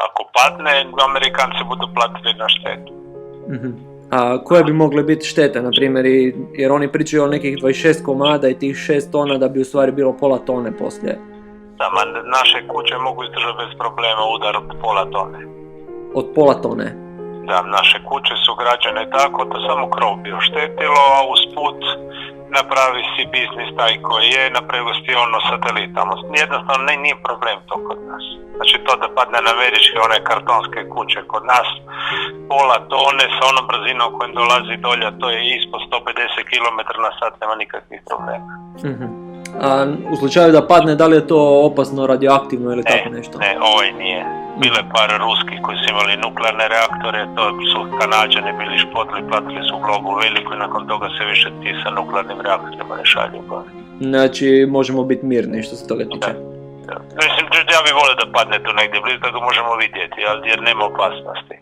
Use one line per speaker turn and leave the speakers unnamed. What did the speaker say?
Ako padne, Amerikanci budu platili na štetu.
A koje bi mogle biti štete, na primjer, jer oni pričaju o nekih 26 komada i tih 6 tona da bi u stvari bilo pola tone poslije.
Da, naše kuće mogu izdržati bez problema udar od pola tone.
Od pola tone?
Da, naše kuće su građene tako da samo krov bi oštetilo, a usput napravi si biznis taj koji je, napravili si ono satelitama. Jednostavno nije problem to kod nas. Znači to da padne na američke one kartonske kuće kod nas, pola tone sa onom brzinom kojom dolazi dolje, to je ispod 150 km/h, nema nikakvih problema.
A u slučaju da padne, da li je to opasno radioaktivno ili tako nešto?
Ne, ovaj nije. Bilo je par ruskih koji su imali nuklearne reaktore, to su Kanađani bili špotili, platili su globu veliku i nakon toga se više ti sa nuklearnim reaktorima ne šalju.
Znači možemo biti mirni što se toga tiče.
Da. Mislim, ja bih volio da padne tu negdje blizu, da ga možemo vidjeti, jer nema opasnosti.